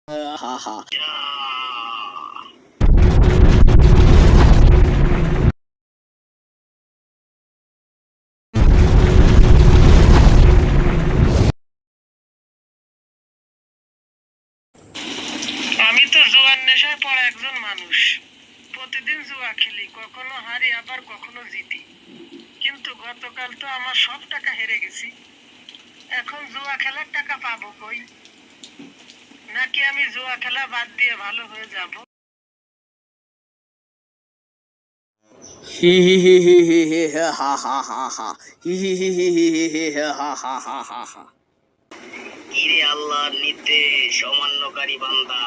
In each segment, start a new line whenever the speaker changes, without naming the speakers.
হা হা।
আমি তো জুয়ার নেশায় পড়া একজন মানুষ। প্রতিদিন জুয়া খেলি, কখনো হারি আবার কখনো জিতি। কিন্তু গতকাল তো আমার সব টাকা হেরে গেছি। এখন জুয়া খেলার টাকা পাবো কই? নাকি আমি জুয়া খেলা বাদ দিয়ে ভালো হয়ে যাব?
হি হি হি হি হি হি হা হা হা হা। হি হি হি হি হি হি হি হা হা হা হা হা।
কিরে আল্লাহর নির্দেশ অমান্যকারী বান্দা,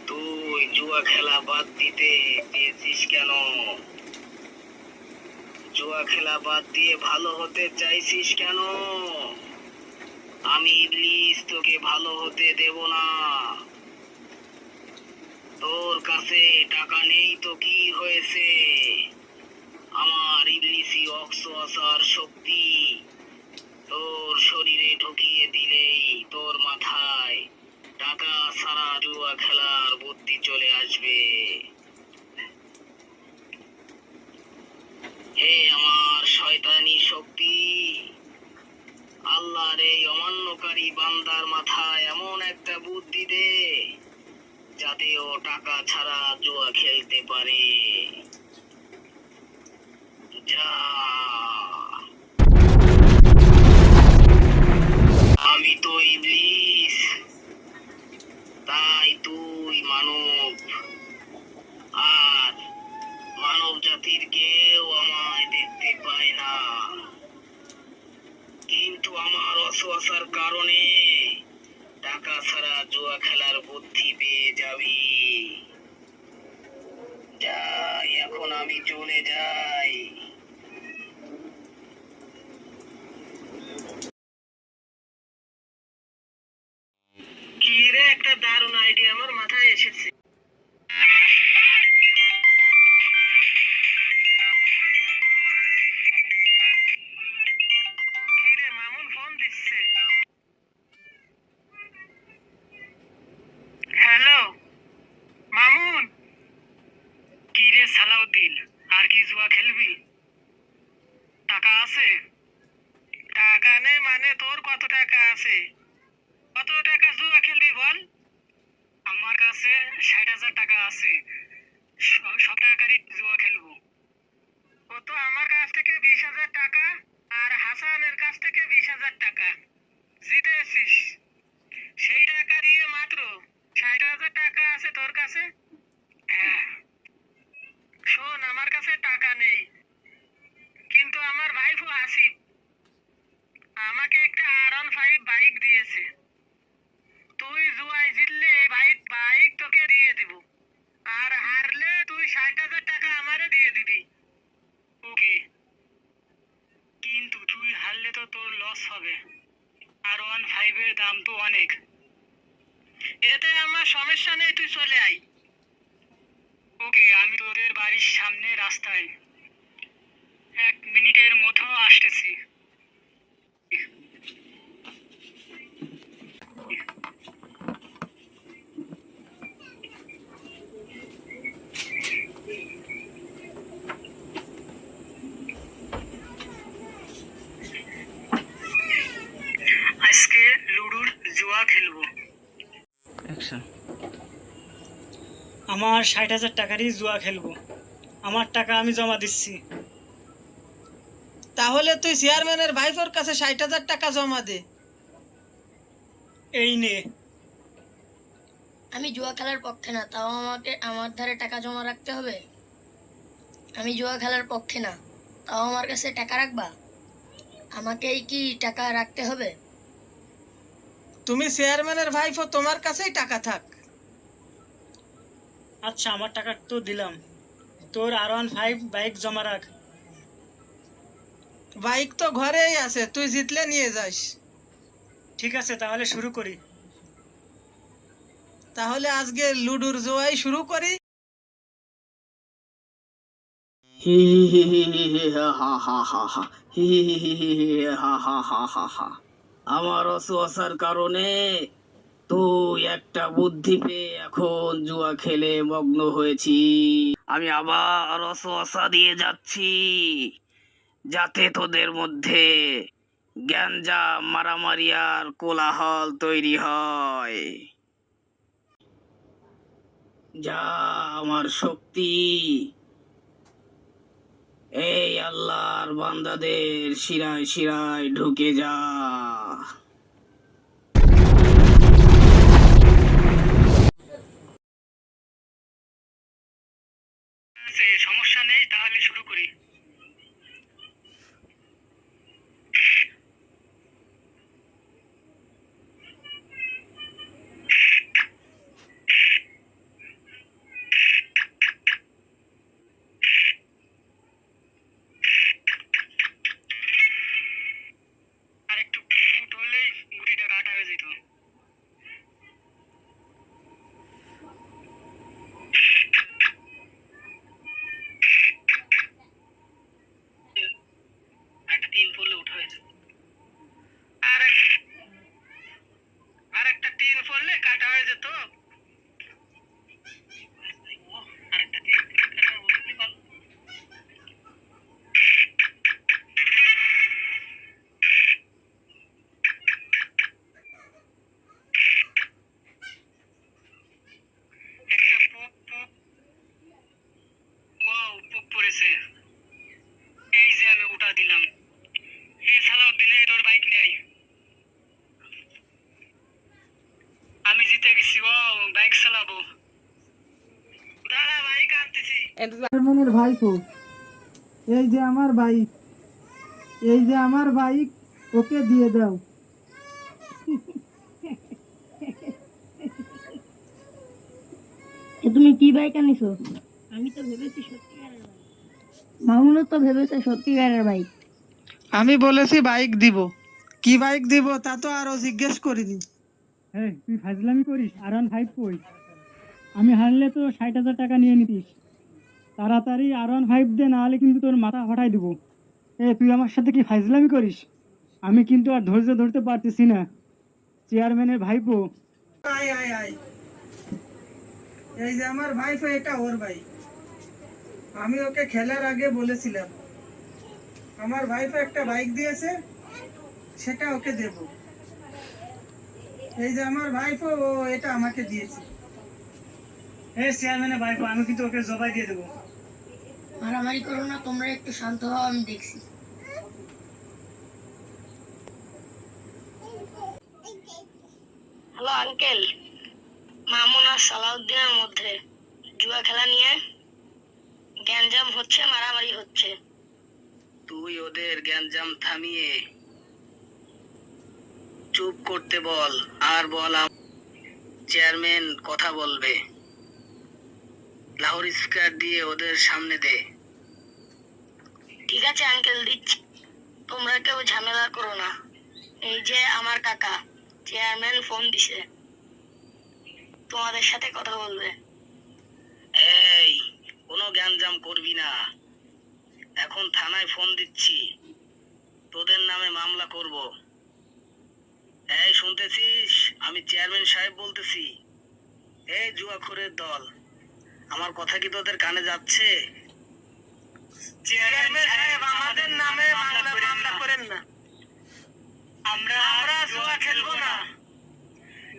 তুই জুয়া খেলা বাদ দিতে চেয়েছিস কেন? জুয়া খেলা বাদ দিয়ে ভালো হতে চাইছিস কেন? আমি ইবলিস তোকে ভালো হতে দেব না। তোর কাছে টাকা নেই তো কি হয়েছে? আমার ইবলিসি অক্সওয়াসার শক্তি তোর শরীরে ঢুকিয়ে দিলেই তোর মাথায় টাকা ছাড়া জুয়া খেলার বুদ্ধি চলে আসবে। হে আমার শয়তানি শক্তি, আল্লাহর এই অমান্যকারী বান্দার মাথায় এমন একটা বুদ্ধি দে যাতে ও টাকা ছাড়া জুয়া খেলতে পারে। যা, আমি তো ইবলিস, তাই তুই মানব, আর মানব জাতির কেউ আমায় দেখতে পায় না। কিন্তু আমার অসুয়াশার কারণে টাকা ছাড়া জুয়া খেলার বুদ্ধি পেয়ে যাবি। যাই, এখন আমি চলে যাই।
কি রে, একটা দারুণ আইডিয়া আমার মাথায় এসেছে। কি রে, মামুন ফোন দিচ্ছে। হ্যালো মামুন। কি রে সালাউদ্দিন, আর কি জুয়া খেলবি? টাকা আছে? টাকা নেই মানে তোর কত টাকা আছে? কত টাকা জুয়া খেলবি বল? আমার কাছে 60,000 টাকা আছে। সব টাকারই জুয়া খেলবো। ও তো আমার কাছ থেকে 20,000 টাকা আর হাসানের কাছ থেকে 20,000 টাকা জিতেছিস। সেই টাকা দিয়ে মাত্র 60,000 টাকা আছে তোর কাছে। হ্যাঁ, শোন, আমার কাছে টাকা নেই, কিন্তু আমার ভাইপো আসিফ আমাকে একটা R15 বাইক দিয়েছে। তুই জুয়ায় জিতলে এই বাইক তোকে দিয়ে দিব, আর হারলে তুই 60,000 টাকা আমারে দিয়ে দিবি। ওকে, কিন্তু তুই হারলে তো তোর লস হবে। R15 এর দাম তো অনেক। এতে আমার সমস্যা নেই, তুই চলে আয়। ওকে, আমি তোদের বাড়ির সামনে রাস্তায় 1 মিনিটের মতো আসতেছি। আজকে লুডুর জুয়া খেলবো। আমার 60,000 টাকারই জুয়া খেলবো। আমার টাকা আমি জমা দিচ্ছি।
তাহলে তুই চেয়ারম্যানের ভাইপোর কাছে 60,000 টাকা জমা দে।
এই নে।
আমি জুয়া খেলার পক্ষে না, তাও আমাকে আমার ধারে টাকা জমা রাখতে হবে? আমি জুয়া খেলার পক্ষে না, তাও আমার কাছে টাকা রাখবা? আমাকেই কি টাকা রাখতে হবে?
তুমি চেয়ারম্যানের ভাইপো, তোমার কাছেই টাকা থাক।
আচ্ছা, আমার টাকা তো দিলাম, তোর R15 বাইক জমা রাখ।
বাইক তো ঘরেই আছে, তুই জিতলে নিয়ে যাস।
ঠিক আছে, তাহলে শুরু করি।
তাহলে আজকে লুডুর জুয়াই শুরু করি।
হি হি হি হি হি হি হা হা হা হা। হি হি হি হি হি হা হা হা হা হা। আমার অসুয়াশার কারণে তুই একটা বুদ্ধি পেয়ে এখন জুয়া খেলে মগ্ন হয়েছি। আমি আবার অসওয়াসা দিয়ে যাচ্ছি, যাতে তোদের মধ্যে গ্যাঞ্জাম, মারামারি আর কোলাহল তৈরি হয়। যা আমার শক্তি এই আল্লাহর বান্দাদের শিরায় শিরায় ঢুকে যা।
সমস্যা নেই, তাহলে শুরু করি। আর একটু ফুট হলেই গুটিটা কাটা হয়ে যেত। একটা 3 পড়লে উঠা হয়ে যেত। আর আর একটা 3 পড়লে কাটা হয়ে যেত। আর একটা 3 কাটা হলে ভালো। একটা পুপ পুপ, ওয়াও পুপ পড়েছে। এই যে আমি উঠা দিলাম। এই সালাউদ্দিন, এই তোর বাইক নেই। আমি জিতে গেছি, ওয়াও বাইক চালাবো। দাঁড়া বাইক আনতেছি।
চেয়ারম্যানের ভাইপো, এই যে আমার বাইক, এই যে আমার বাইক, ওকে দিয়ে দাও।
তুমি কি বাইক আনিছো? আমি তো ভেবেছি সত্যিকারের বাইক। মামুনও তো ভেবেছে সত্যিকারের বাইক।
আমি বলেছি বাইক দিব, কি বাইক দিব তা তো আরো জিজ্ঞেস করিনি।
এই তুই ফাজলামি করিস? R15 কই? আমি হারলে তো 60,000 টাকা নিয়ে নিতিস। তাড়াতাড়ি R15 দে, না হলে কিন্তু তোর মাথা ফাটাই দেবো। তুই আমার সাথে কি ফাজলামি করিস? আমি কিন্তু আর ধৈর্য ধরতে পারতেছি না, চেয়ারম্যানের ভাইপো।
আয় আয় আয়, এই যে আমার ভাইপো, এটা ওর বাইক। আমি ওকে খেলার আগে বলেছিলাম আমার ভাইপো একটা বাইক দিয়েছে, সেটা ওকে দেব। এই যে আমার ভাইপো, ও এটা আমাকে দিয়েছে।
চেয়ারম্যানের ভাইপো, আমি কিন্তু ওকে জবাই দিয়ে দেবো।
মারামারি করো না, তোমরা একটু শান্ত হও, আমি দেখছি। হ্যালো আঙ্কেল, মামুন আর সালাউদ্দিনের মধ্যে জুয়া খেলা নিয়ে গ্যাঞ্জাম হচ্ছে, মারামারি হচ্ছে।
তুই ওদের গ্যাঞ্জাম থামিয়ে চুপ করতে বল, আর বল চেয়ারম্যান কথা বলবে। লাউড স্পিকার দিয়ে ওদের সামনে দে।
ঠিক আছে আঙ্কেল, দিচ্ছি। তোমরা কেউ ঝামেলা করো না। এই যে আমার কাকা চেয়ারম্যান ফোন দিছে, তোমাদের সাথে কথা বলবে।
এই, কোনো গ্যাঞ্জাম করবি না। এখন থানায় ফোন দিচ্ছি, তোদের নামে মামলা করব। এই শুনতেছিস? আমি চেয়ারম্যান সাহেব বলতেছি। এই জুয়াখোরের দল, আমার কথা কি তোদের কানে যাচ্ছে?
চেয়ারম্যান সাহেব, আমাদের নামে মামলা করেন না। আমরা জুয়া খেলবো না,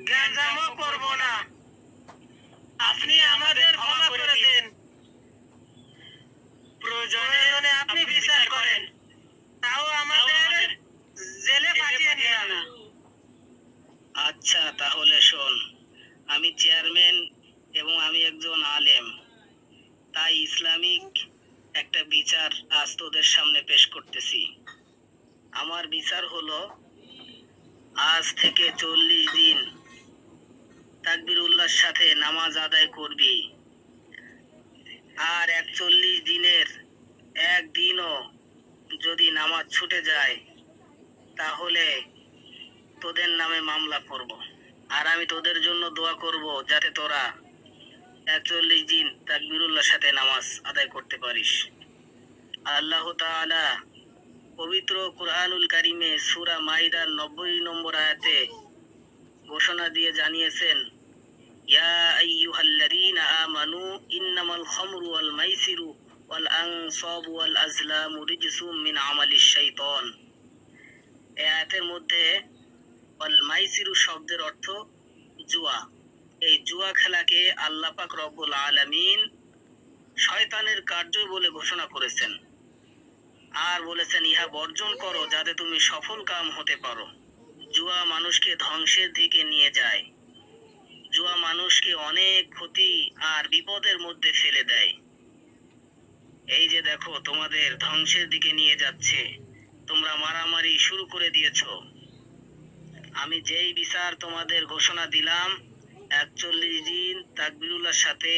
গ্যাঞ্জামও করবো না। আপনি আমাদের ক্ষমা করে দেন। প্রয়োজনে আপনি বিচার করেন, তাও আমাদের জেলে পাঠিয়ে দিন না।
আচ্ছা তাহলে শোন, আমি চেয়ারম্যান এবং আমি একজন আলেম, তাই ইসলামিক একটা বিচার আজ তোদের সামনে পেশ করতেছি। আমার বিচার হলো, আজ থেকে 40 দিন তাকবীরুল্লাহর সাথে নামাজ আদায় করবি, আর 41 দিনের একদিনও যদি নামাজ ছুটে যায় তাহলে তোদের নামে মামলা করব। আর আমি তোদের জন্য দোয়া করব যাতে তোরা 41 দিন তাকবীরুল্লাহর সাথে নামাজ আদায় করতে পারিস। আল্লাহ তাআলা পবিত্র কুরআনুল কারিমে সূরা মাইদার 90 নম্বর আয়াতে ঘোষণা দিয়ে জানিয়েছেন, ইয়া আইয়ুহাল্লাযীনা আমানু ইন্নামাল খামরু ওয়াল মাইসিরু ওয়াল আনসাবু ওয়াল আজলামু রিজসুম মিন আমালিশ শাইতান। এই আয়াতের মধ্যে ওয়াল মাইসিরু শব্দের অর্থ জুয়া। এই জুয়া খেলাকে আল্লাহ পাক রব্বুল আলামিন শয়তানের কার্য বলে ঘোষণা করেছেন, আর বলেছেন ইহা বর্জন করো যাতে তুমি সফল কাম হতে পারো। জুয়া মানুষকে ধ্বংসের দিকে নিয়ে যায়। জুয়া মানুষকে অনেক ক্ষতি আর বিপদের মধ্যে ফেলে দেয়। এই যে দেখো, তোমাদের ধ্বংসের দিকে নিয়ে যাচ্ছে, তোমরা মারামারি শুরু করে দিয়েছো। আমি যেই বিচার তোমাদের ঘোষণা দিলাম, 41 দিন তাকবীরুল্লাহর সাথে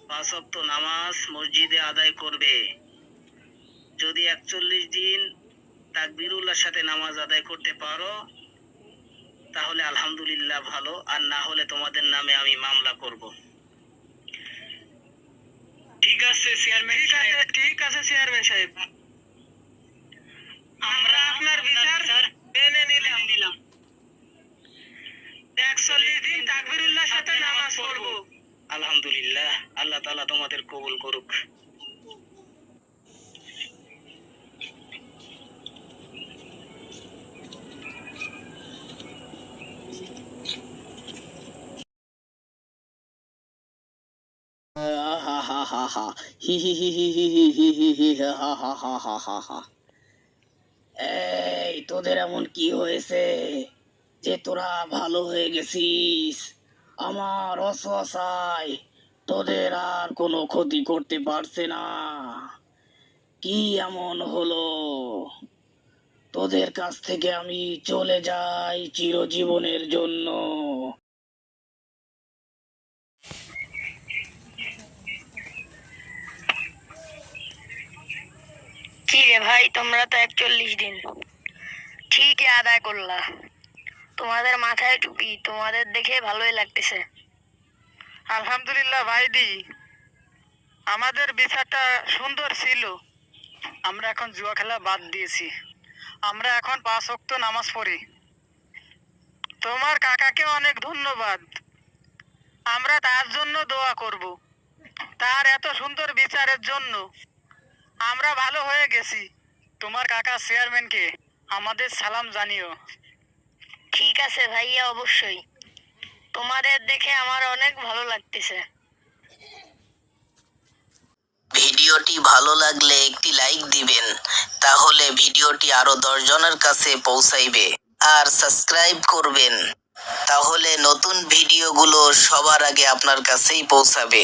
5 ওয়াক্ত নামাজ মসজিদে আদায় করবে। যদি 41 দিন তাকবীরুল্লাহর সাথে নামাজ আদায় করতে পারো তাহলে আলহামদুলিল্লাহ ভালো, আর না হলে তোমাদের নামে আমি মামলা করব।
ঠিক আছে চেয়ারম্যান সাহেব। ঠিক আছে চেয়ারম্যান সাহেব, আমরা আপনার বিচার মেনে নিলাম। 41 দিন তাকবীরুল্লাহর সাথে নামাজ পড়ব।
আলহামদুলিল্লাহ, আল্লাহ তাআলা তোমাদের কবুল করুক। এই তোদের এমন কি হয়েছে যে তোরা ভালো হয়ে গেছিস? আমার অসহায় তোদের আর কোনো ক্ষতি করতে পারছে না। কি এমন হলো? তোদের কাছ থেকে আমি চলে যাই চিরজীবনের জন্য।
কি রে ভাই, তোমরা তো 41 দিন ঠিকই আদায় করলা। তোমাদের মাথায় টুপি, তোমাদের দেখে ভালোই লাগতেছে।
আলহামদুলিল্লাহ ভাইডি, আমাদের বিচারটা সুন্দর ছিল। আমরা এখন জুয়া খেলা বাদ দিয়েছি। আমরা এখন 5 ওয়াক্ত নামাজ পড়ি। তোমার কাকাকে অনেক ধন্যবাদ। আমরা তার জন্য দোয়া করব। তার এত সুন্দর বিচারের জন্য আমরা ভালো হয়ে গেছি। তোমার কাকা চেয়ারম্যানকে আমাদের সালাম জানিও।
ঠিক আছে ভাইয়া, অবশ্যই। তোমাদের দেখে আমার অনেক ভালো লাগতেছে।
ভিডিওটি ভালো লাগলে একটি লাইক দিবেন, তাহলে ভিডিওটি আরো 10 জনের কাছে পৌঁছাইবে। আর সাবস্ক্রাইব করবেন, তাহলে নতুন ভিডিওগুলো সবার আগে আপনার কাছেই পৌঁছাবে।